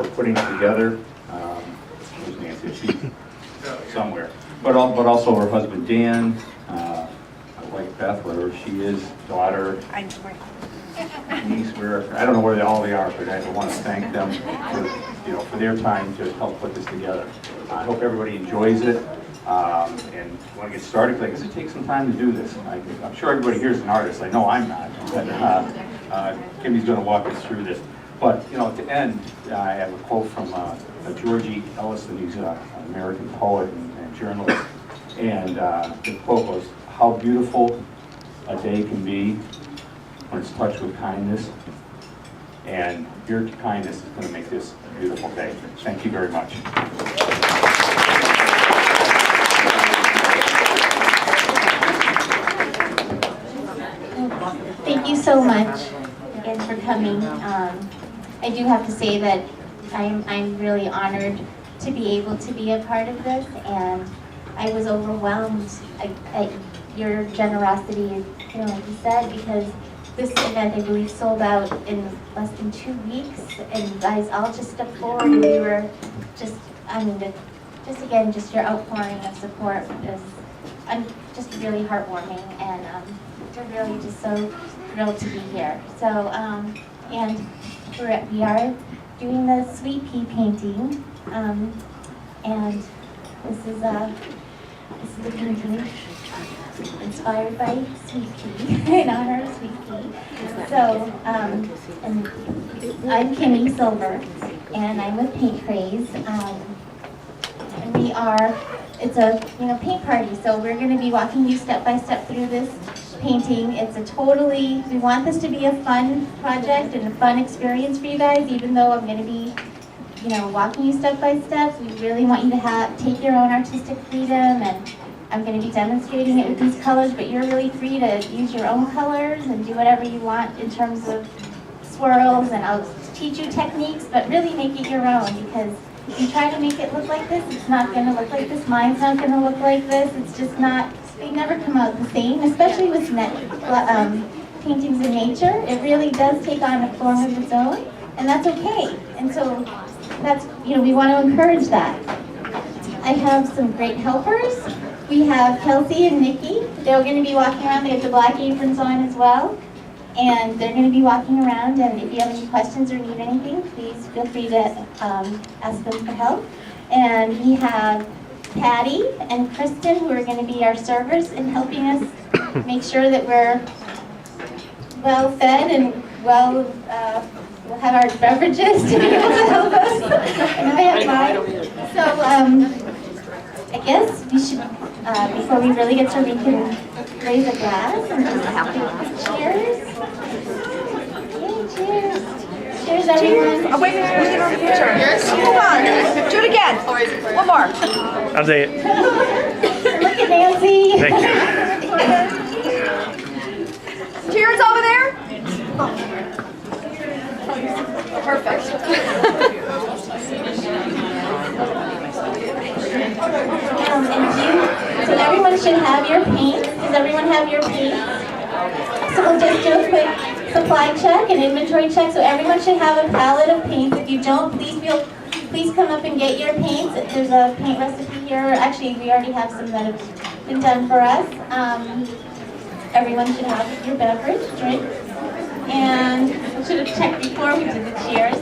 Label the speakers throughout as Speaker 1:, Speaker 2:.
Speaker 1: for putting it together. Where's Nancy? She's somewhere. But also her husband Dan, wife Beth, wherever she is, daughter, niece, where I don't know where all they are, but I want to thank them for their time to help put this together. I hope everybody enjoys it. And want to get started, because I guess it takes some time to do this. I'm sure everybody here is an artist. I know I'm not. But Kimmy's going to walk us through this. But at the end, I have a quote from Georgie Ellison. He's an American poet and journalist. And the quote was, "How beautiful a day can be when it's touched with kindness." And your kindness is going to make this a beautiful day. Thank you very much.
Speaker 2: Thank you so much again for coming. I do have to say that I'm really honored to be able to be a part of this, and I was overwhelmed at your generosity, like you said, because this event, I believe, sold out in less than 2 weeks, and you guys all just stepped forward, and we were just your outpouring of support is just really heartwarming, and we're really just so thrilled to be here. So, and we are doing the Sweet Pea painting, and this is the painting inspired by Sweet Pea, in honor of Sweet Pea. So, and I'm Kimmy Silver, and I'm with Paint Craze. And it's a paint party, so we're going to be walking you step by step through this painting. We want this to be a fun project and a fun experience for you guys, even though I'm going to be walking you step by step. We really want you to take your own artistic freedom, and I'm going to be demonstrating it with these colors, but you're really free to use your own colors and do whatever you want in terms of swirls, and I'll teach you techniques, but really make it your own, because if you try to make it look like this, it's not going to look like this. Mine's not going to look like this. It's just not, they never come out the same, especially with paintings in nature. It really does take on a form of its own, and that's okay. And so that's, we want to encourage that. I have some great helpers. We have Kelsey and Nikki. They're going to be walking around. They have the black aprons on as well. And they're going to be walking around, and if you have any questions or need anything, please feel free to ask them for help. And we have Patty and Kristen, who are going to be our servers and helping us make sure that we're well fed and we'll have our beverages to be able to help us. And I have mine. So I guess we should, before we really get started, we can raise a glass and just cheers. Cheers. Cheers, everyone.
Speaker 3: Oh, wait, cheers. Hold on. Do it again. One more.
Speaker 4: I'll say it.
Speaker 2: Look at Nancy.
Speaker 4: Thank you.
Speaker 3: Cheers over there. Perfect.
Speaker 2: So everyone should have your paint. Does everyone have your paint? So we'll just do a quick supply check and inventory check. So everyone should have a palette of paints. If you don't, please come up and get your paints. There's a paint recipe here. Actually, we already have some that have been done for us. Everyone should have your beverage, drink. And I should have checked before we did the cheers.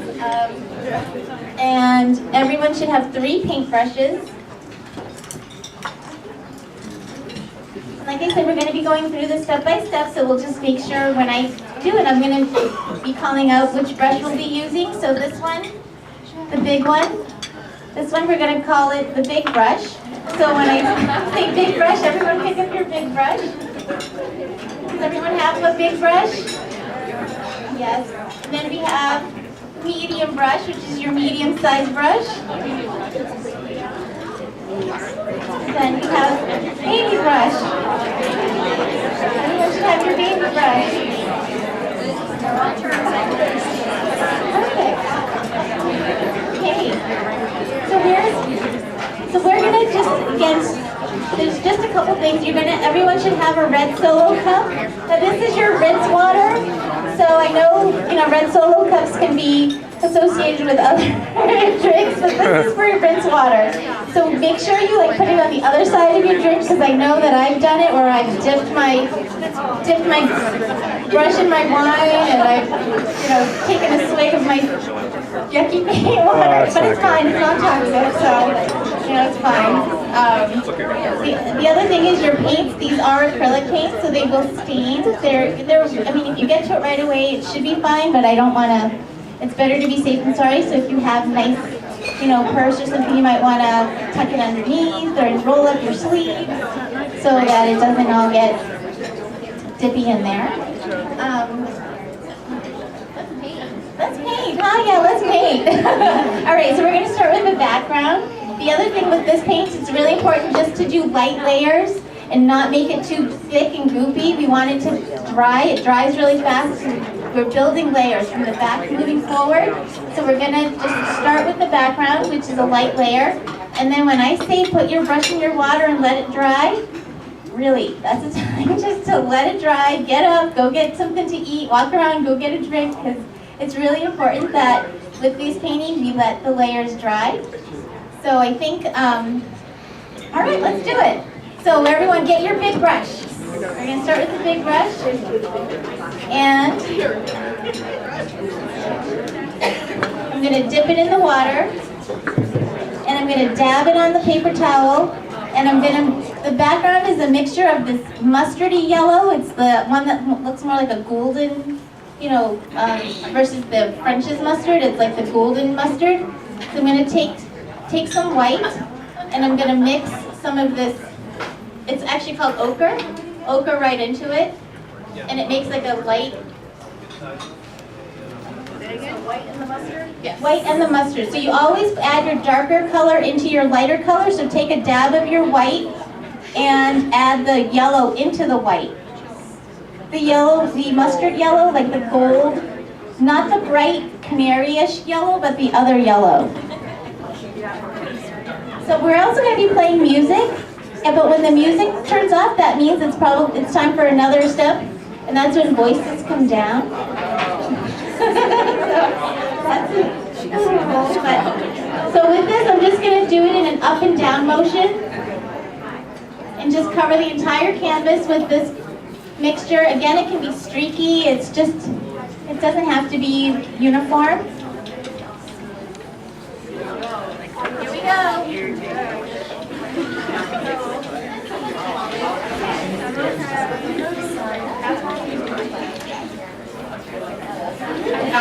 Speaker 2: And everyone should have 3 paintbrushes. Like I said, we're going to be going through this step by step, so we'll just make sure when I do it, I'm going to be calling out which brush we'll be using. So this one, the big one. This one, we're going to call it the big brush. So when I say big brush, everyone pick up your big brush. Does everyone have a big brush? Yes. And then we have medium brush, which is your medium-sized brush. Then we have baby brush. Everyone should have your baby brush. Perfect. Okay. So we're gonna just, again, there's just a couple things. Everyone should have a red Solo cup. Now this is your rinse water. So I know, red Solo cups can be associated with other your drinks, but this is for your rinse water. So make sure you like put it on the other side of your drink, because I know that I've done it where I've dipped my brush in my wine and I've taken a swig of my yucky paint water, but it's fine. It's not toxic, so it's fine. The other thing is your paints. These are acrylic paints, so they will stain. I mean, if you get to it right away, it should be fine. But I don't want to. It's better to be safe than sorry. So if you have nice, purse or something, you might want to tuck it underneath or roll up your sleeve so that it doesn't all get dippy in there. Let's paint. Oh yeah, let's paint. All right, so we're going to start with the background. The other thing with this paint, it's really important just to do light layers and not make it too thick and goopy. We want it to dry. It dries really fast. We're building layers from the back moving forward. So we're going to just start with the background, which is a light layer. And then when I say put your brush in your water and let it dry, really, that's the time just to let it dry, get up, go get something to eat, walk around, go get a drink, because it's really important that with these paintings we let the layers dry. So I think, all right, let's do it. So everyone get your big brush. We're going to start with the big brush. And I'm going to dip it in the water. And I'm going to dab it on the paper towel. And the background is a mixture of this mustardy yellow. It's the one that looks more like a golden, versus the French's mustard. It's like the golden mustard. So I'm going to take some white, and I'm going to mix some of this, it's actually called ochre right into it, and it makes like a light, white and the mustard? Yes. White and the mustard. So you always add your darker color into your lighter color, so take a dab of your white and add the yellow into the white. The mustard yellow, like the gold, not the bright canary-ish yellow, but the other yellow. So we're also going to be playing music, but when the music turns off, that means it's time for another step, and that's when voices come down. So with this, I'm just going to do it in an up and down motion, and just cover the entire canvas with this mixture. Again, it can be streaky. It doesn't have to be uniform. Here we go. I